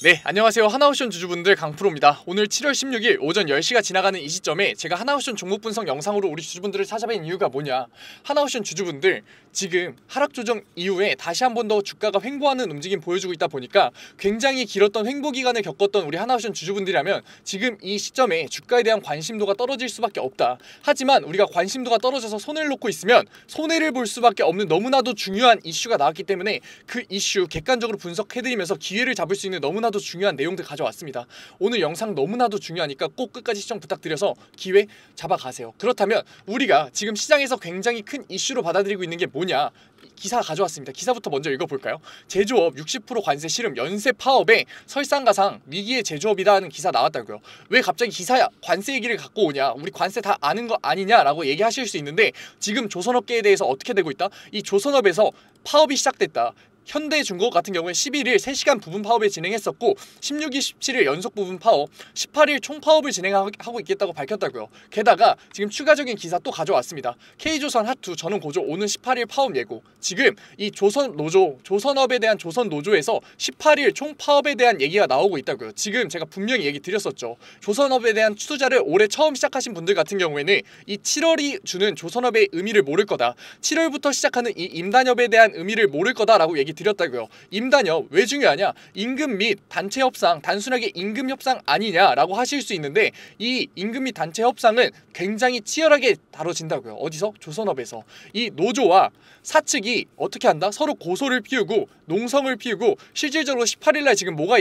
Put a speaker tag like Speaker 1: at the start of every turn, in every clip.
Speaker 1: 네, 안녕하세요. 하나옵션 주주분들 강프로입니다. 오늘 7월 16일 오전 10시가 지나가는 이 시점에 제가 하나옵션 종목 분석 영상으로 우리 주주분들을 찾아뵌 이유가 뭐냐, 하나옵션 주주분들 지금 하락 조정 이후에 다시 한 번 더 주가가 횡보하는 움직임 보여주고 있다 보니까 굉장히 길었던 횡보 기간을 겪었던 우리 하나옵션 주주분들이라면 지금 이 시점에 주가에 대한 관심도가 떨어질 수밖에 없다. 하지만 우리가 관심도가 떨어져서 손해를 놓고 있으면 손해를 볼 수밖에 없는 너무나도 중요한 이슈가 나왔기 때문에 그 이슈 객관적으로 분석해드리면서 기회를 잡을 수 있는 너무나도 중요한 내용들 가져왔습니다. 오늘 영상 너무나도 중요하니까 꼭 끝까지 시청 부탁드려서 기회 잡아가세요. 그렇다면 우리가 지금 시장에서 굉장히 큰 이슈로 받아들이고 있는 게 뭐냐, 기사 가져왔습니다. 기사부터 먼저 읽어볼까요? 제조업 60% 관세 실험 연쇄 파업에 설상가상 위기의 제조업이다 하는 기사 나왔다고요. 왜 갑자기 기사야 관세 얘기를 갖고 오냐, 우리 관세 다 아는 거 아니냐라고 얘기하실 수 있는데, 지금 조선업계에 대해서 어떻게 되고 있다? 이 조선업에서 파업이 시작됐다. 현대중공업 같은 경우에 11일 3시간 부분 파업을 진행했었고 16일, 17일 연속 부분 파업, 18일 총파업을 진행하고 있겠다고 밝혔다고요. 게다가 지금 추가적인 기사 또 가져왔습니다. K조선 핫투 전원 고조 오는 18일 파업 예고. 지금 이 조선업에 대한 조선노조에서 18일 총파업에 대한 얘기가 나오고 있다고요. 지금 제가 분명히 얘기 드렸었죠. 조선업에 대한 투자를 올해 처음 시작하신 분들 같은 경우에는 이 7월이 주는 조선업의 의미를 모를 거다, 7월부터 시작하는 이 임단협에 대한 의미를 모를 거다라고 얘기 드렸다고요. 임단협 왜 중요하냐? 임금 및 단체 협상, 단순하게 임금 협상 아니냐라고 하실 수 있는데, 이 임금 및 단체 협상은 굉장히 치열하게 다뤄진다고요. 어디서? 조선업에서. 이 노조와 사측이 어떻게 한다? 서로 고소를 피우고 농성을 피우고 실질적으로 18일날 지금 뭐가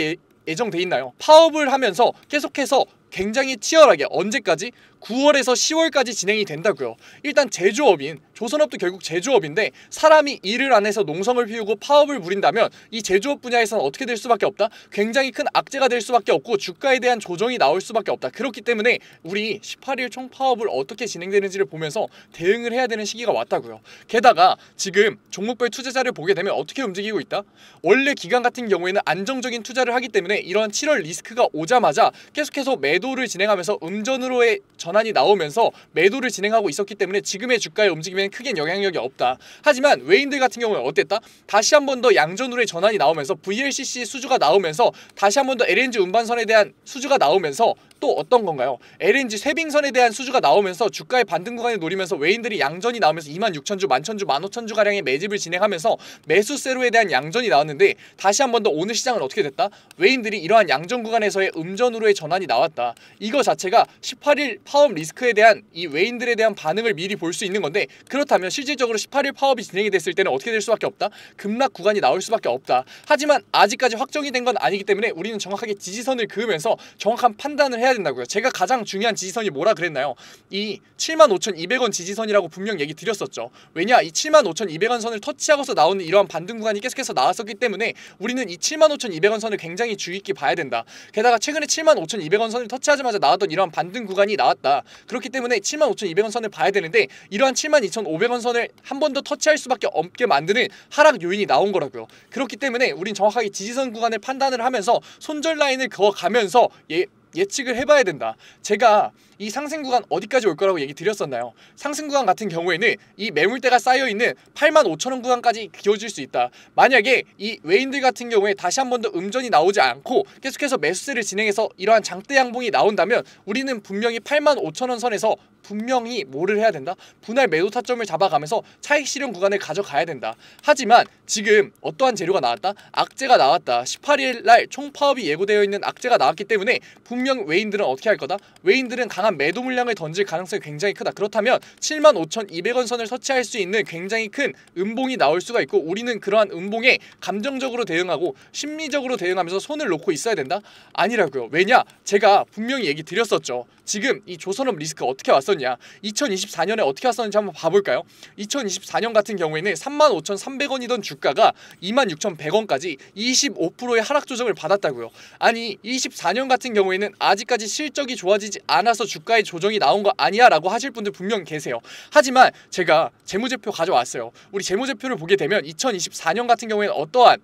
Speaker 1: 예정돼 있나요? 파업을 하면서 계속해서 굉장히 치열하게 언제까지? 9월에서 10월까지 진행이 된다고요. 일단 제조업인 조선업도 결국 제조업인데 사람이 일을 안 해서 농성을 피우고 파업을 부린다면 이 제조업 분야에서는 어떻게 될 수밖에 없다? 굉장히 큰 악재가 될 수밖에 없고 주가에 대한 조정이 나올 수밖에 없다. 그렇기 때문에 우리 18일 총파업을 어떻게 진행되는지를 보면서 대응을 해야 되는 시기가 왔다고요. 게다가 지금 종목별 투자자를 보게 되면 어떻게 움직이고 있다? 원래 기관 같은 경우에는 안정적인 투자를 하기 때문에 이런 7월 리스크가 오자마자 계속해서 매도를 진행하면서 음전으로의 전환이 나오면서 매도를 진행하고 있었기 때문에 지금의 주가의 움직임에는 크게 영향력이 없다. 하지만 외인들 같은 경우는 어땠다? 다시 한 번 더 양전으로의 전환이 나오면서 VLCC 수주가 나오면서 다시 한 번 더 LNG 운반선에 대한 수주가 나오면서 또 어떤 건가요? LNG 쇄빙선에 대한 수주가 나오면서 주가의 반등 구간을 노리면서 외인들이 양전이 나오면서 26,000주, 11,000주, 15,000주 가량의 매집을 진행하면서 매수세로에 대한 양전이 나왔는데, 다시 한 번 더 오늘 시장은 어떻게 됐다? 외인들이 이러한 양전 구간에서의 음전으로의 전환이 나왔다. 이거 자체가 18일 파업 리스크에 대한 이 외인들에 대한 반응을 미리 볼 수 있는 건데, 그렇다면 실질적으로 18일 파업이 진행이 됐을 때는 어떻게 될 수밖에 없다? 급락 구간이 나올 수밖에 없다. 하지만 아직까지 확정이 된 건 아니기 때문에 우리는 정확하게 지지선을 그으면서 정확한 판단을 해야 된다고요. 제가 가장 중요한 지지선이 뭐라 그랬나요? 이 75,200원 지지선이라고 분명 얘기 드렸었죠. 왜냐? 이 75,200원 선을 터치하고서 나오는 이러한 반등 구간이 계속해서 나왔었기 때문에 우리는 이 75,200원 선을 굉장히 주의 있게 봐야 된다. 게다가 최근에 75,200원 선을 터치하자마자 나왔던 이러한 반등 구간이 나왔다. 그렇기 때문에 75,200원 선을 봐야 되는데, 이러한 72,500원 선을 한 번 더 터치할 수밖에 없게 만드는 하락 요인이 나온 거라고요. 그렇기 때문에 우린 정확하게 지지선 구간을 판단을 하면서 손절 라인을 그어가면서 예측을 해봐야 된다. 제가 이 상승 구간 어디까지 올 거라고 얘기 드렸었나요? 상승 구간 같은 경우에는 이 매물대가 쌓여있는 85,000원 구간까지 기어질 수 있다. 만약에 이 외인들 같은 경우에 다시 한 번 더 음전이 나오지 않고 계속해서 매수세를 진행해서 이러한 장대 양봉이 나온다면 우리는 분명히 85,000원 선에서 분명히 뭐를 해야 된다? 분할 매도 타점을 잡아가면서 차익 실현 구간을 가져가야 된다. 하지만 지금 어떠한 재료가 나왔다? 악재가 나왔다. 18일날 총파업이 예고되어 있는 악재가 나왔기 때문에 분명 외인들은 어떻게 할 거다? 외인들은 강한 매도 물량을 던질 가능성이 굉장히 크다. 그렇다면 75,200원 선을 터치할 수 있는 굉장히 큰 음봉이 나올 수가 있고, 우리는 그러한 음봉에 감정적으로 대응하고 심리적으로 대응하면서 손을 놓고 있어야 된다? 아니라고요. 왜냐? 제가 분명히 얘기 드렸었죠. 지금 이 조선업 리스크 어떻게 왔었냐, 2024년에 어떻게 왔었는지 한번 봐볼까요? 2024년 같은 경우에는 35,300원이던 주가가 26,100원까지 25%의 하락 조정을 받았다고요. 아니 24년 같은 경우에는 아직까지 실적이 좋아지지 않아서 주가의 조정이 나온 거 아니야 라고 하실 분들 분명 계세요. 하지만 제가 재무제표 가져왔어요. 우리 재무제표를 보게 되면 2024년 같은 경우에는 어떠한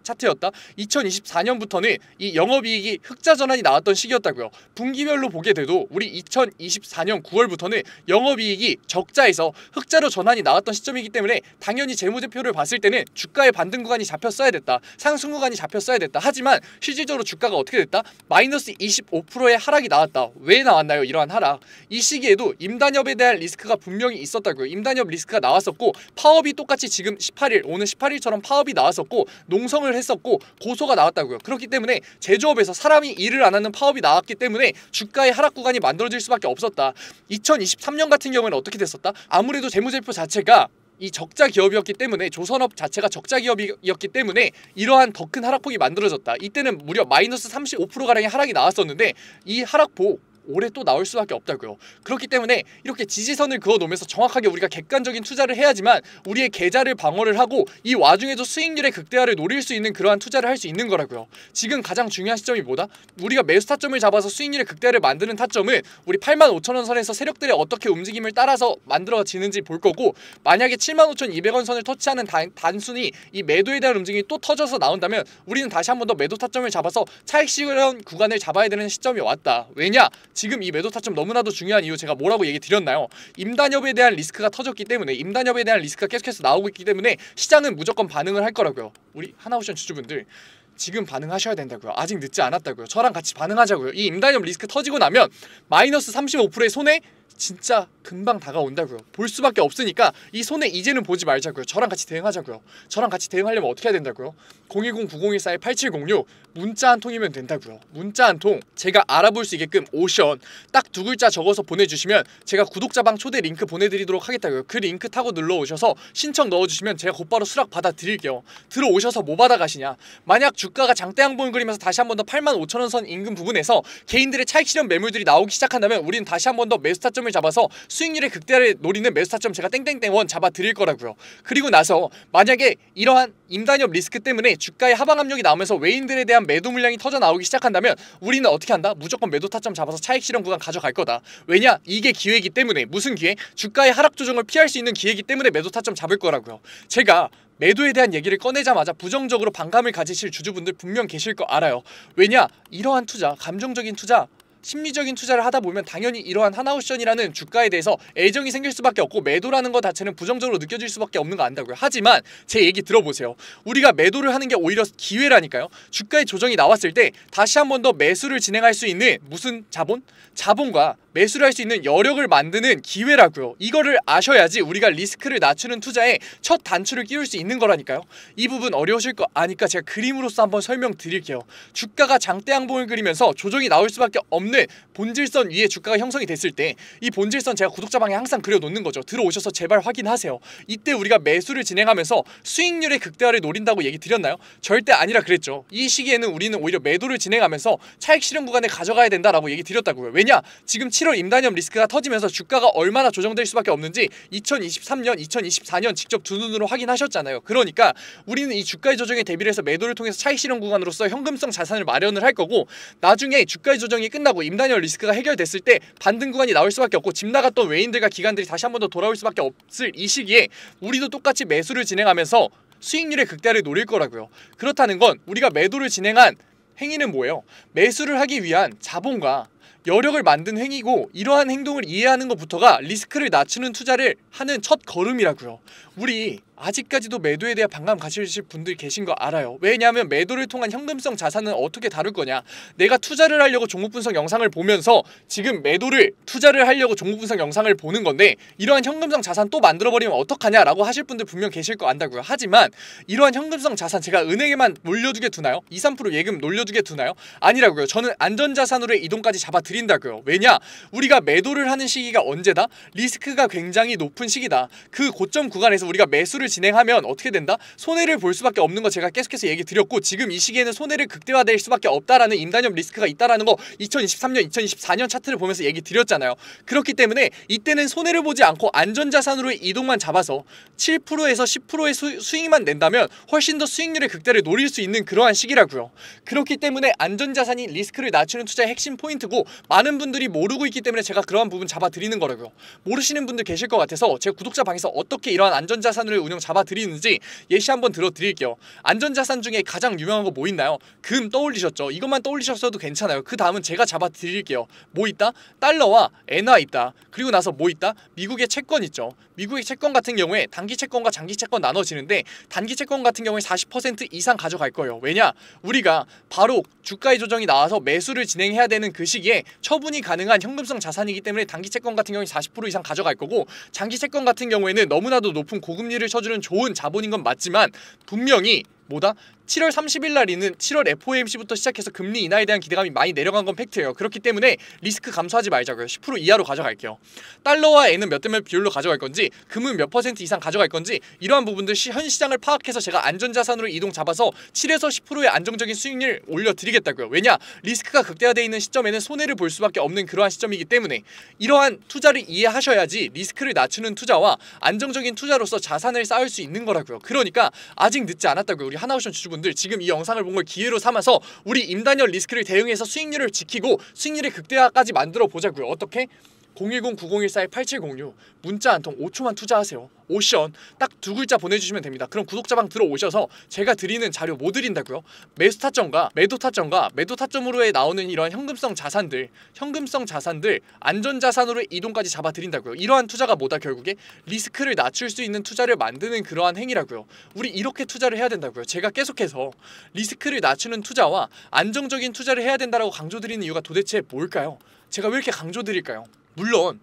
Speaker 1: 차트였다. 2024년부터는 이 영업이익이 흑자 전환이 나왔던 시기였다고요. 분기별로 보게 돼도 우리 2024년 9월부터는 영업이익이 적자에서 흑자로 전환이 나왔던 시점이기 때문에 당연히 재무제표를 봤을 때는 주가의 반등 구간이 잡혔어야 됐다. 상승 구간이 잡혔어야 됐다. 하지만 실질적으로 주가가 어떻게 됐다? 마이너스 25%의 하락이 나왔다. 왜 나왔나요? 이러한 하락. 이 시기에도 임단협에 대한 리스크가 분명히 있었다고요. 임단협 리스크가 나왔었고 파업이 똑같이 지금 18일 오늘 18일처럼 파업이 나왔었고 농성을 했었고 고소가 나왔다고요. 그렇기 때문에 제조업에서 사람이 일을 안 하는 파업이 나왔기 때문에 주가의 하락 구간이 만들어질 수밖에 없었다. 2023년 같은 경우에는 어떻게 됐었다? 아무래도 재무제표 자체가 이 적자 기업이었기 때문에 조선업 자체가 적자 기업이었기 때문에 이러한 더 큰 하락폭이 만들어졌다. 이때는 무려 마이너스 35%가량의 하락이 나왔었는데 이 하락폭 올해 또 나올 수밖에 없다고요. 그렇기 때문에 이렇게 지지선을 그어놓으면서 정확하게 우리가 객관적인 투자를 해야지만 우리의 계좌를 방어를 하고 이 와중에도 수익률의 극대화를 노릴 수 있는 그러한 투자를 할 수 있는 거라고요. 지금 가장 중요한 시점이 뭐다? 우리가 매수 타점을 잡아서 수익률의 극대화를 만드는 타점은 우리 85,000원 선에서 세력들의 어떻게 움직임을 따라서 만들어지는지 볼 거고, 만약에 75,200원 선을 터치하는 단순히 이 매도에 대한 움직임이 또 터져서 나온다면 우리는 다시 한 번 더 매도 타점을 잡아서 차익 실현 구간을 잡아야 되는 시점이 왔다. 왜냐? 지금 이 매도 타점 너무나도 중요한 이유 제가 뭐라고 얘기 드렸나요? 임단협에 대한 리스크가 터졌기 때문에, 임단협에 대한 리스크가 계속해서 나오고 있기 때문에 시장은 무조건 반응을 할 거라고요. 우리 하나옵션 주주분들 지금 반응하셔야 된다고요. 아직 늦지 않았다고요. 저랑 같이 반응하자고요. 이 임단협 리스크 터지고 나면 마이너스 35%의 손해 진짜 금방 다가온다고요. 볼 수밖에 없으니까 이 손해 이제는 보지 말자고요. 저랑 같이 대응하자고요. 저랑 같이 대응하려면 어떻게 해야 된다고요? 010-9014-8706 문자 한 통이면 된다고요. 문자 한 통 제가 알아볼 수 있게끔 오션 딱 두 글자 적어서 보내주시면 제가 구독자방 초대 링크 보내드리도록 하겠다고요. 그 링크 타고 눌러오셔서 신청 넣어주시면 제가 곧바로 수락 받아드릴게요. 들어오셔서 뭐 받아가시냐? 만약 주가가 장대 양봉을 그리면서 다시 한 번 더 85,000원 선 인근 부분에서 개인들의 차익 실현 매물들이 나오기 시작한다면 우리는 다시 한 번 더 매수 타점을 잡아서 수익률의 극대화를 노리는 매수 타점 제가 땡땡땡원 잡아 드릴 거라고요. 그리고 나서 만약에 이러한 임단협 리스크 때문에 주가의 하방 압력이 나오면서 외인들에 대한 매도 물량이 터져 나오기 시작한다면 우리는 어떻게 한다? 무조건 매도 타점 잡아서 차익 실현 구간 가져갈 거다. 왜냐? 이게 기회이기 때문에. 무슨 기회? 주가의 하락 조정을 피할 수 있는 기회이기 때문에 매도 타점 잡을 거라고요. 제가 매도에 대한 얘기를 꺼내자마자 부정적으로 반감을 가지실 주주분들 분명 계실 거 알아요. 왜냐? 이러한 투자, 감정적인 투자, 심리적인 투자를 하다 보면 당연히 이러한 하나옵션이라는 주가에 대해서 애정이 생길 수밖에 없고 매도라는 것 자체는 부정적으로 느껴질 수밖에 없는 거 안다고요. 하지만 제 얘기 들어보세요. 우리가 매도를 하는 게 오히려 기회라니까요. 주가의 조정이 나왔을 때 다시 한 번 더 매수를 진행할 수 있는 무슨 자본? 자본과 매수를 할 수 있는 여력을 만드는 기회라고요. 이거를 아셔야지 우리가 리스크를 낮추는 투자에 첫 단추를 끼울 수 있는 거라니까요. 이 부분 어려우실 거 아니까 제가 그림으로서 한번 설명드릴게요. 주가가 장대 양봉을 그리면서 조정이 나올 수밖에 없는 본질선 위에 주가가 형성이 됐을 때 이 본질선 제가 구독자방에 항상 그려놓는 거죠. 들어오셔서 제발 확인하세요. 이때 우리가 매수를 진행하면서 수익률의 극대화를 노린다고 얘기 드렸나요? 절대 아니라 그랬죠. 이 시기에는 우리는 오히려 매도를 진행하면서 차익 실현 구간에 가져가야 된다라고 얘기 드렸다고요. 왜냐? 지금 7월 임단협 리스크가 터지면서 주가가 얼마나 조정될 수밖에 없는지 2023년, 2024년 직접 두 눈으로 확인하셨잖아요. 그러니까 우리는 이 주가의 조정에 대비를 해서 매도를 통해서 차익 실현 구간으로서 현금성 자산을 마련을 할 거고, 나중에 주가의 조정이 끝나고 임단협 리스크가 해결됐을 때 반등 구간이 나올 수밖에 없고 집 나갔던 외인들과 기관들이 다시 한 번 더 돌아올 수밖에 없을 이 시기에 우리도 똑같이 매수를 진행하면서 수익률의 극대화를 노릴 거라고요. 그렇다는 건 우리가 매도를 진행한 행위는 뭐예요? 매수를 하기 위한 자본과 여력을 만든 행위고, 이러한 행동을 이해하는 것부터가 리스크를 낮추는 투자를 하는 첫 걸음이라고요. 우리 아직까지도 매도에 대해 반감 가지실 분들 계신 거 알아요. 왜냐하면 매도를 통한 현금성 자산은 어떻게 다룰 거냐? 내가 투자를 하려고 종목 분석 영상을 보면서 지금 매도를 투자를 하려고 종목 분석 영상을 보는 건데 이러한 현금성 자산 또 만들어버리면 어떡하냐 라고 하실 분들 분명 계실 거 안다고요. 하지만 이러한 현금성 자산 제가 은행에만 놀려두게 두나요? 2, 3% 예금 놀려두게 두나요? 아니라고요. 저는 안전자산으로의 이동까지 잡아드린다고요. 왜냐? 우리가 매도를 하는 시기가 언제다? 리스크가 굉장히 높은 시기다. 그 고점 구간에서 우리가 매수를 진행하면 어떻게 된다? 손해를 볼 수밖에 없는 거 제가 계속해서 얘기 드렸고, 지금 이 시기에는 손해를 극대화될 수밖에 없다라는 임단협 리스크가 있다라는 거 2023년, 2024년 차트를 보면서 얘기 드렸잖아요. 그렇기 때문에 이때는 손해를 보지 않고 안전자산으로의 이동만 잡아서 7%에서 10%의 수익만 낸다면 훨씬 더 수익률의 극대를 노릴 수 있는 그러한 시기라고요. 그렇기 때문에 안전자산이 리스크를 낮추는 투자의 핵심 포인트고, 많은 분들이 모르고 있기 때문에 제가 그러한 부분 잡아드리는 거라고요. 모르시는 분들 계실 것 같아서 제가 구독자 방에서 어떻게 이러한 안전자산을 운영 이동 잡아드리는지 예시 한번 들어드릴게요. 안전자산 중에 가장 유명한 거 뭐 있나요? 금 떠올리셨죠? 이것만 떠올리셨어도 괜찮아요. 그 다음은 제가 잡아드릴게요. 뭐 있다? 달러와 엔화 있다. 그리고 나서 뭐 있다? 미국의 채권 있죠. 미국의 채권 같은 경우에 단기 채권과 장기 채권 나눠지는데 단기 채권 같은 경우에 40% 이상 가져갈 거예요. 왜냐? 우리가 바로 주가의 조정이 나와서 매수를 진행해야 되는 그 시기에 처분이 가능한 현금성 자산이기 때문에 단기 채권 같은 경우에 40% 이상 가져갈 거고, 장기 채권 같은 경우에는 너무나도 높은 고금리를 쳐주는 좋은 자본인 건 맞지만 분명히 뭐다? 7월 30일 날 있는 7월 FOMC부터 시작해서 금리 인하에 대한 기대감이 많이 내려간 건 팩트예요. 그렇기 때문에 리스크 감소하지 말자고요. 10% 이하로 가져갈게요. 달러와 엔은 몇 대 몇 비율로 가져갈 건지, 금은 몇 % 이상 가져갈 건지, 이러한 부분들 현 시장을 파악해서 제가 안전자산으로 이동 잡아서 7에서 10%의 안정적인 수익률 올려드리겠다고요. 왜냐? 리스크가 극대화되어 있는 시점에는 손해를 볼 수밖에 없는 그러한 시점이기 때문에 이러한 투자를 이해하셔야지 리스크를 낮추는 투자와 안정적인 투자로서 자산을 쌓을 수 있는 거라고요. 그러니까 아직 늦지 않았다고요. 우리 하나오션 주주분들 지금 이 영상을 본 걸 기회로 삼아서 우리 임단열 리스크를 대응해서 수익률을 지키고 수익률의 극대화까지 만들어 보자고요. 어떻게? 010-9141-8706 문자 한 통 5초만 투자하세요. 오션 딱 두 글자 보내주시면 됩니다. 그럼 구독자방 들어오셔서 제가 드리는 자료 뭐 드린다고요? 매수 타점과 매도 타점으로에 나오는 이러한 현금성 자산들 안전자산으로의 이동까지 잡아드린다고요. 이러한 투자가 뭐다? 결국에 리스크를 낮출 수 있는 투자를 만드는 그러한 행위라고요. 우리 이렇게 투자를 해야 된다고요. 제가 계속해서 리스크를 낮추는 투자와 안정적인 투자를 해야 된다라고 강조드리는 이유가 도대체 뭘까요? 제가 왜 이렇게 강조드릴까요? 물론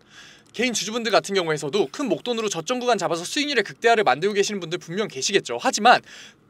Speaker 1: 개인 주주분들 같은 경우에서도 큰 목돈으로 저점 구간 잡아서 수익률의 극대화를 만들고 계시는 분들 분명 계시겠죠. 하지만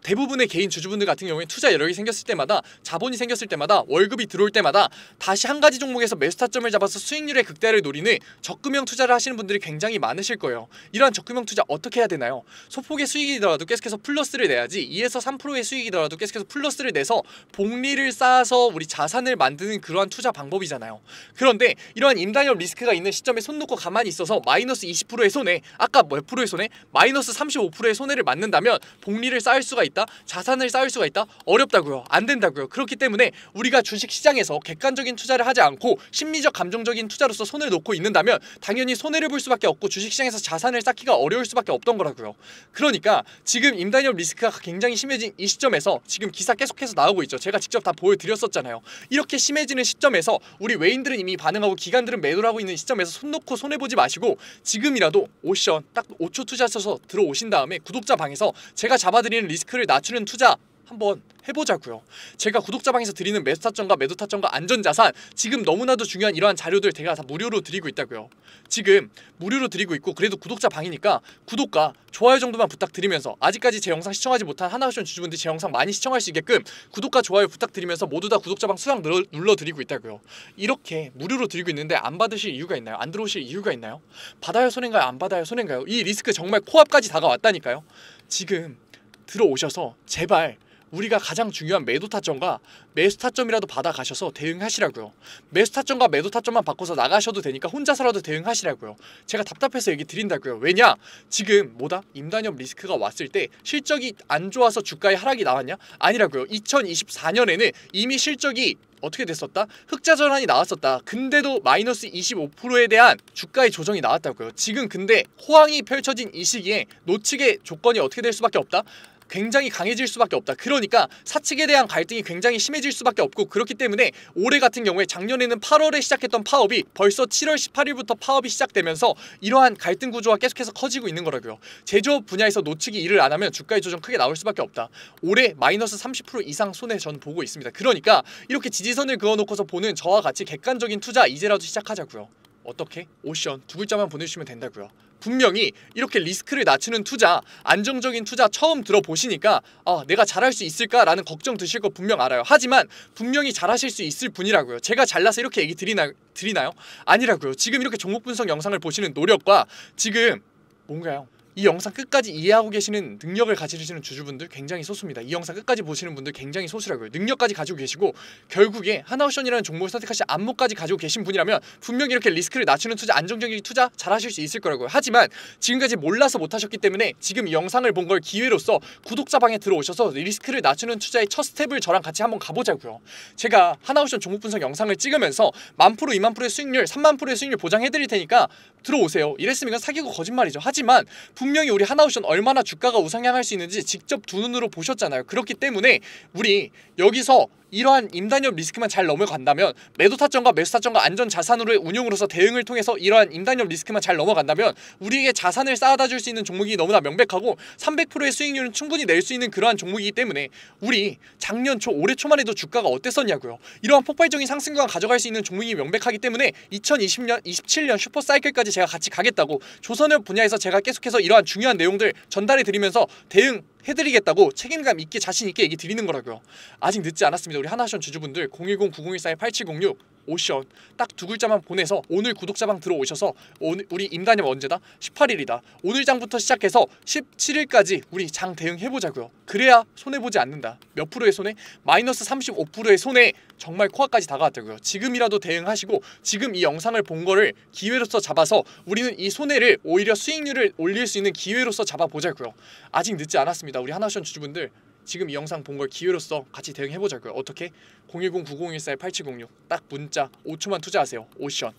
Speaker 1: 대부분의 개인 주주분들 같은 경우에 투자 여력이 생겼을 때마다, 자본이 생겼을 때마다, 월급이 들어올 때마다 다시 한 가지 종목에서 매수 타점을 잡아서 수익률의 극대화를 노리는 적금형 투자를 하시는 분들이 굉장히 많으실 거예요. 이러한 적금형 투자 어떻게 해야 되나요? 소폭의 수익이더라도 계속해서 플러스를 내야지, 2에서 3%의 수익이더라도 계속해서 플러스를 내서 복리를 쌓아서 우리 자산을 만드는 그러한 투자 방법이잖아요. 그런데 이러한 임단협 리스크가 있는 시점에 손 놓고 가만히 있어서 마이너스 20%의 손해, 아까 몇 프로의 손해? 마이너스 35%의 손해를 맞는다면 복리를 쌓을 수가 있다? 자산을 쌓을 수가 있다? 어렵다고요. 안 된다고요. 그렇기 때문에 우리가 주식시장에서 객관적인 투자를 하지 않고 심리적 감정적인 투자로서 손을 놓고 있는다면 당연히 손해를 볼 수밖에 없고 주식시장에서 자산을 쌓기가 어려울 수밖에 없던 거라고요. 그러니까 지금 임단협 리스크가 굉장히 심해진 이 시점에서 지금 기사 계속해서 나오고 있죠. 제가 직접 다 보여드렸었잖아요. 이렇게 심해지는 시점에서 우리 외인들은 이미 반응하고 기관들은 매도를 하고 있는 시점에서 손 놓고 손해보지 마시고 지금이라도 오션 딱 5초 투자하셔서 들어오신 다음에 구독자 방에서 제가 잡아드리는 리스크를 낮추는 투자 한번 해보자고요. 제가 구독자방에서 드리는 매수 타점과 매도 타점과 안전자산, 지금 너무나도 중요한 이러한 자료들 제가 다 무료로 드리고 있다고요. 지금 무료로 드리고 있고, 그래도 구독자방이니까 구독과 좋아요 정도만 부탁드리면서, 아직까지 제 영상 시청하지 못한 하나오션 주주분들 제 영상 많이 시청할 수 있게끔 구독과 좋아요 부탁드리면서 모두 다 구독자방 수강 눌러드리고 있다고요. 이렇게 무료로 드리고 있는데 안 받으실 이유가 있나요? 안 들어오실 이유가 있나요? 받아야 손해인가요? 안 받아야 손해인가요? 이 리스크 정말 코앞까지 다가왔다니까요. 지금 들어오셔서 제발 우리가 가장 중요한 매도 타점과 매수 타점이라도 받아가셔서 대응하시라고요. 매수 타점과 매도 타점만 바꿔서 나가셔도 되니까 혼자서라도 대응하시라고요. 제가 답답해서 얘기 드린다고요. 왜냐? 지금 뭐다? 임단협 리스크가 왔을 때 실적이 안 좋아서 주가에 하락이 나왔냐? 아니라고요. 2024년에는 이미 실적이 어떻게 됐었다? 흑자 전환이 나왔었다. 근데도 마이너스 25%에 대한 주가의 조정이 나왔다고요. 지금 근데 호황이 펼쳐진 이 시기에 노측의 조건이 어떻게 될 수밖에 없다? 굉장히 강해질 수밖에 없다. 그러니까 사측에 대한 갈등이 굉장히 심해질 수밖에 없고, 그렇기 때문에 올해 같은 경우에 작년에는 8월에 시작했던 파업이 벌써 7월 18일부터 파업이 시작되면서 이러한 갈등 구조가 계속해서 커지고 있는 거라고요. 제조업 분야에서 노측이 일을 안 하면 주가의 조정 크게 나올 수밖에 없다. 올해 마이너스 30% 이상 손해 전 보고 있습니다. 그러니까 이렇게 지지선을 그어놓고서 보는 저와 같이 객관적인 투자 이제라도 시작하자고요. 어떻게? 오션 두 글자만 보내주시면 된다고요. 분명히 이렇게 리스크를 낮추는 투자, 안정적인 투자 처음 들어보시니까 내가 잘할 수 있을까라는 걱정 드실 거 분명 알아요. 하지만 분명히 잘하실 수 있을 분이라고요. 제가 잘나서 이렇게 얘기 드리나요? 아니라고요. 지금 이렇게 종목 분석 영상을 보시는 노력과 지금 뭔가요? 이 영상 끝까지 이해하고 계시는 능력을 가지시는 주주분들 굉장히 소수입니다. 이 영상 끝까지 보시는 분들 굉장히 소수라고요. 능력까지 가지고 계시고 결국에 하나오션이라는 종목을 선택하실 안목까지 가지고 계신 분이라면 분명히 이렇게 리스크를 낮추는 투자, 안정적인 투자 잘하실 수 있을 거라고요. 하지만 지금까지 몰라서 못하셨기 때문에 지금 이 영상을 본 걸 기회로서 구독자방에 들어오셔서 리스크를 낮추는 투자의 첫 스텝을 저랑 같이 한번 가보자고요. 제가 하나오션 종목 분석 영상을 찍으면서 1000%, 2000%의 수익률, 30,000%의 수익률 보장해드릴 테니까 들어오세요. 이랬으면 이건 사기고 거짓말이죠. 하지만 분명히 우리 하나오션 얼마나 주가가 우상향할 수 있는지 직접 두 눈으로 보셨잖아요. 그렇기 때문에 우리 여기서 이러한 임단협 리스크만 잘 넘어간다면, 매도 타점과 매수 타점과 안전 자산으로의 운용으로서 대응을 통해서 이러한 임단협 리스크만 잘 넘어간다면 우리에게 자산을 쌓아다 줄 수 있는 종목이 너무나 명백하고 300%의 수익률은 충분히 낼 수 있는 그러한 종목이기 때문에, 우리 작년 초 올해 초만 해도 주가가 어땠었냐고요. 이러한 폭발적인 상승과 가져갈 수 있는 종목이 명백하기 때문에 2020년, 27년 슈퍼사이클까지 제가 같이 가겠다고, 조선업 분야에서 제가 계속해서 이러한 중요한 내용들 전달해 드리면서 대응해드리겠다고 책임감 있게 자신 있게 얘기 드리는 거라고요. 아직 늦지 않았습니다. 우리 하나오션 주주분들 010-9014-8706 오션 딱 두 글자만 보내서 오늘 구독자방 들어오셔서, 오늘 우리 임단협 언제다? 18일이다. 오늘 장부터 시작해서 17일까지 우리 장 대응해보자고요. 그래야 손해보지 않는다. 몇 프로의 손해? 마이너스 35%의 손해. 정말 코앞까지 다가왔다고요. 지금이라도 대응하시고 지금 이 영상을 본 거를 기회로서 잡아서 우리는 이 손해를 오히려 수익률을 올릴 수 있는 기회로서 잡아보자고요. 아직 늦지 않았습니다. 우리 하나오션 주주분들 지금 이 영상 본 걸 기회로서 같이 대응해보자고요. 어떻게? 010-9014-8706 딱 문자 5초만 투자하세요. 오션.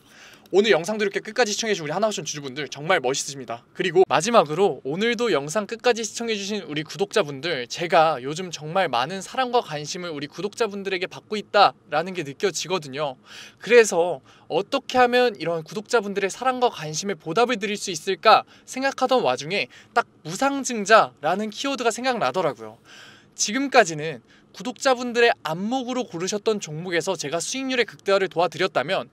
Speaker 1: 오늘 영상도 이렇게 끝까지 시청해주신 우리 하나오션 주주분들 정말 멋있으십니다. 그리고 마지막으로 오늘도 영상 끝까지 시청해주신 우리 구독자분들, 제가 요즘 정말 많은 사랑과 관심을 우리 구독자분들에게 받고 있다라는 게 느껴지거든요. 그래서 어떻게 하면 이런 구독자분들의 사랑과 관심에 보답을 드릴 수 있을까 생각하던 와중에 딱 무상증자라는 키워드가 생각나더라고요. 지금까지는 구독자분들의 안목으로 고르셨던 종목에서 제가 수익률의 극대화를 도와드렸다면,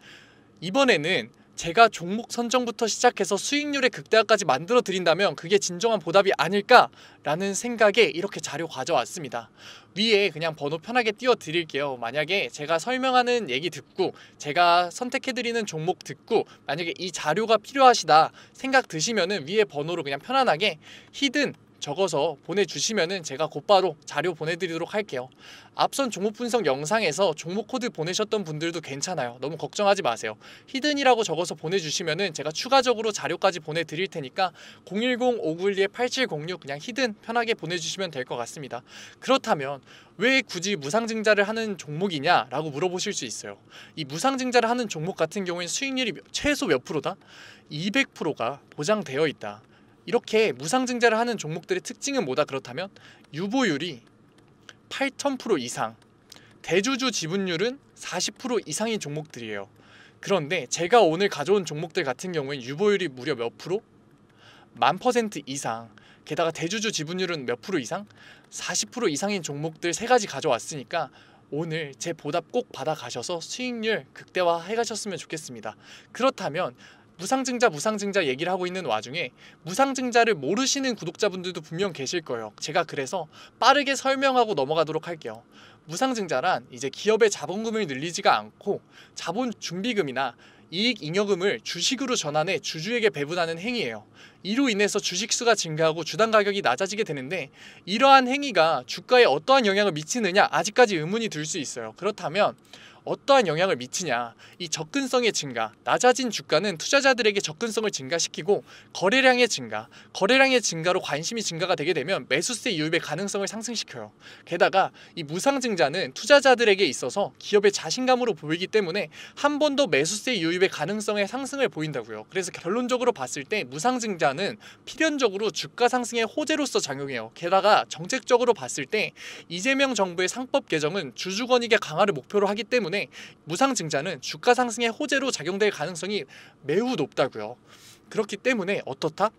Speaker 1: 이번에는 제가 종목 선정부터 시작해서 수익률의 극대화까지 만들어 드린다면 그게 진정한 보답이 아닐까라는 생각에 이렇게 자료 가져왔습니다. 위에 그냥 번호 편하게 띄워 드릴게요. 만약에 제가 설명하는 얘기 듣고 제가 선택해 드리는 종목 듣고 만약에 이 자료가 필요하시다 생각 드시면은 위에 번호로 그냥 편안하게 히든 적어서 보내주시면은 제가 곧바로 자료 보내드리도록 할게요. 앞선 종목 분석 영상에서 종목 코드 보내셨던 분들도 괜찮아요. 너무 걱정하지 마세요. 히든이라고 적어서 보내주시면은 제가 추가적으로 자료까지 보내드릴 테니까 010-591-8706 그냥 히든 편하게 보내주시면 될 것 같습니다. 그렇다면 왜 굳이 무상증자를 하는 종목이냐 라고 물어보실 수 있어요. 이 무상증자를 하는 종목 같은 경우에는 수익률이 최소 몇 프로다? 200%가 보장되어 있다. 이렇게 무상증자를 하는 종목들의 특징은 뭐다? 그렇다면 유보율이 8,000% 이상, 대주주 지분율은 40% 이상인 종목들이에요. 그런데 제가 오늘 가져온 종목들 같은 경우엔 유보율이 무려 몇 프로? 10,000% 이상, 게다가 대주주 지분율은 몇 프로 이상? 40% 이상인 종목들 세 가지 가져왔으니까 오늘 제 보답 꼭 받아가셔서 수익률 극대화 해가셨으면 좋겠습니다. 그렇다면 무상증자 얘기를 하고 있는 와중에 무상증자를 모르시는 구독자분들도 분명 계실 거예요. 제가 그래서 빠르게 설명하고 넘어가도록 할게요. 무상증자란 이제 기업의 자본금을 늘리지가 않고 자본 준비금이나 이익 잉여금을 주식으로 전환해 주주에게 배분하는 행위예요. 이로 인해서 주식수가 증가하고 주당 가격이 낮아지게 되는데, 이러한 행위가 주가에 어떠한 영향을 미치느냐 아직까지 의문이 들 수 있어요. 그렇다면 어떠한 영향을 미치냐, 이 접근성의 증가, 낮아진 주가는 투자자들에게 접근성을 증가시키고 거래량의 증가로 관심이 증가가 되게 되면 매수세 유입의 가능성을 상승시켜요. 게다가 이 무상증자는 투자자들에게 있어서 기업의 자신감으로 보이기 때문에 한 번 더 매수세 유입의 가능성의 상승을 보인다고요. 그래서 결론적으로 봤을 때 무상증자는 필연적으로 주가 상승의 호재로서 작용해요. 게다가 정책적으로 봤을 때 이재명 정부의 상법 개정은 주주권익의 강화를 목표로 하기 때문에 무상증자는 주가 상승의 호재로 작용될 가능성이 매우 높다고요. 그렇기 때문에 어떻다?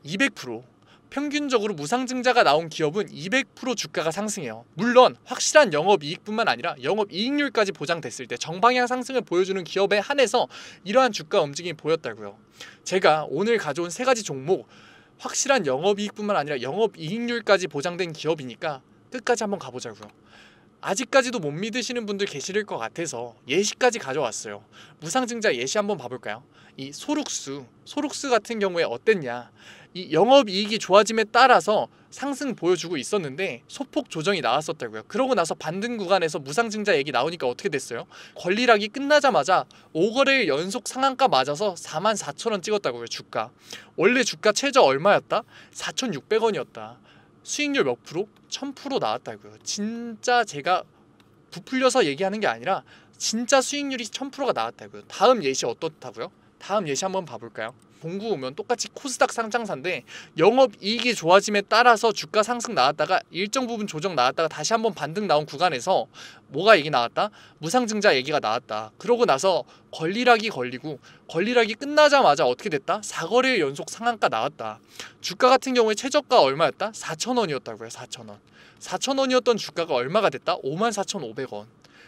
Speaker 1: 200% 평균적으로 무상증자가 나온 기업은 200% 주가가 상승해요. 물론 확실한 영업이익뿐만 아니라 영업이익률까지 보장됐을 때 정방향 상승을 보여주는 기업에 한해서 이러한 주가 움직임이 보였다고요. 제가 오늘 가져온 세 가지 종목, 확실한 영업이익뿐만 아니라 영업이익률까지 보장된 기업이니까 끝까지 한번 가보자고요. 아직까지도 못 믿으시는 분들 계실 것 같아서 예시까지 가져왔어요. 무상증자 예시 한번 봐볼까요? 이 소룩스 같은 경우에 어땠냐, 이 영업이익이 좋아짐에 따라서 상승 보여주고 있었는데 소폭 조정이 나왔었다고요. 그러고 나서 반등 구간에서 무상증자 얘기 나오니까 어떻게 됐어요? 권리락이 끝나자마자 5거래일 연속 상한가 맞아서 44,000원 찍었다고요. 주가 원래 주가 최저 얼마였다? 4,600원이었다. 수익률 몇 프로? 1000% 나왔다고요. 진짜 제가 부풀려서 얘기하는 게 아니라 진짜 수익률이 1000%가 나왔다고요. 다음 예시 어떻다고요? 다음 예시 한번 봐볼까요? 공구 오면 똑같이 코스닥 상장사인데 영업이익이 좋아짐에 따라서 주가 상승 나왔다가 일정 부분 조정 나왔다가 다시 한번 반등 나온 구간에서 뭐가 얘기 나왔다? 무상증자 얘기가 나왔다. 그러고 나서 권리락이 걸리고 권리락이 끝나자마자 어떻게 됐다? 4거래일 연속 상한가 나왔다. 주가 같은 경우에 최저가 얼마였다? 4,000원이었다고요. 4,000원. 4,000원이었던 주가가 얼마가 됐다? 54,500원.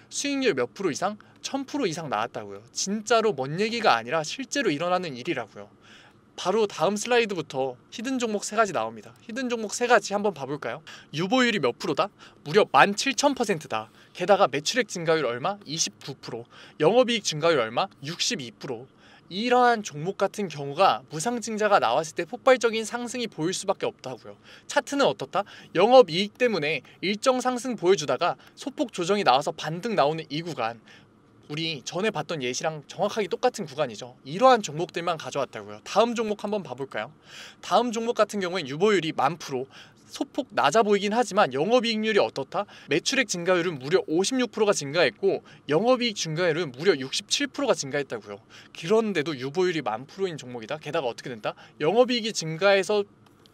Speaker 1: 수익률 몇 프로 이상? 1000% 이상 나왔다고요. 진짜로 먼 얘기가 아니라 실제로 일어나는 일이라고요. 바로 다음 슬라이드부터 히든 종목 3가지 나옵니다. 히든 종목 3가지 한번 봐볼까요? 유보율이 몇 프로다? 무려 17,000%다. 게다가 매출액 증가율 얼마? 29%. 영업이익 증가율 얼마? 62%. 이러한 종목 같은 경우가 무상증자가 나왔을 때 폭발적인 상승이 보일 수밖에 없다고요. 차트는 어떻다? 영업이익 때문에 일정 상승 보여주다가 소폭 조정이 나와서 반등 나오는 이 구간, 우리 전에 봤던 예시랑 정확하게 똑같은 구간이죠. 이러한 종목들만 가져왔다고요. 다음 종목 한번 봐볼까요? 다음 종목 같은 경우엔 유보율이 10,000%, 소폭 낮아 보이긴 하지만 영업이익률이 어떻다? 매출액 증가율은 무려 56%가 증가했고 영업이익 증가율은 무려 67%가 증가했다고요. 그런데도 유보율이 10,000%인 종목이다. 게다가 어떻게 된다? 영업이익이 증가해서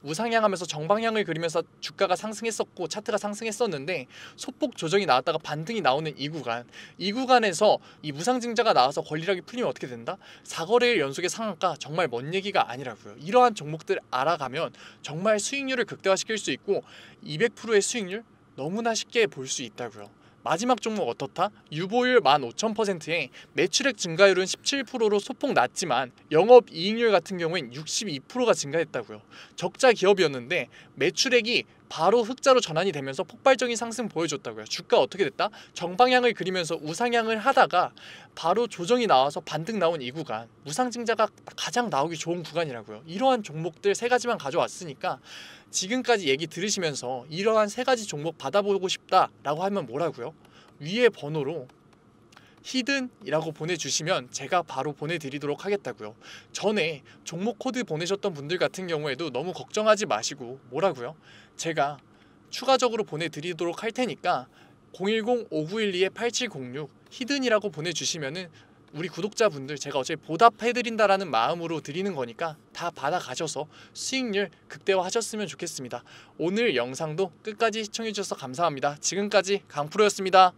Speaker 1: 우상향하면서 정방향을 그리면서 주가가 상승했었고 차트가 상승했었는데 소폭 조정이 나왔다가 반등이 나오는 이 구간에서 이 무상증자가 나와서 권리락이 풀리면 어떻게 된다? 4거래일 연속의 상한가, 정말 먼 얘기가 아니라고요. 이러한 종목들 알아가면 정말 수익률을 극대화시킬 수 있고 200%의 수익률 너무나 쉽게 볼 수 있다고요. 마지막 종목 어떻다? 유보율 15,000%에 매출액 증가율은 17%로 소폭 낮지만 영업이익률 같은 경우엔 62%가 증가했다고요. 적자 기업이었는데 매출액이 바로 흑자로 전환이 되면서 폭발적인 상승 보여줬다고요. 주가 어떻게 됐다? 정방향을 그리면서 우상향을 하다가 바로 조정이 나와서 반등 나온 이 구간, 무상증자가 가장 나오기 좋은 구간이라고요. 이러한 종목들 3가지만 가져왔으니까 지금까지 얘기 들으시면서 이러한 3가지 종목 받아보고 싶다라고 하면 뭐라고요? 위에 번호로 히든이라고 보내주시면 제가 바로 보내드리도록 하겠다고요. 전에 종목 코드 보내셨던 분들 같은 경우에도 너무 걱정하지 마시고 뭐라고요? 제가 추가적으로 보내드리도록 할 테니까 010-5912-8706 히든이라고 보내주시면은 우리 구독자분들 제가 어차피 보답해드린다라는 마음으로 드리는 거니까 다 받아가셔서 수익률 극대화하셨으면 좋겠습니다. 오늘 영상도 끝까지 시청해주셔서 감사합니다. 지금까지 강프로였습니다.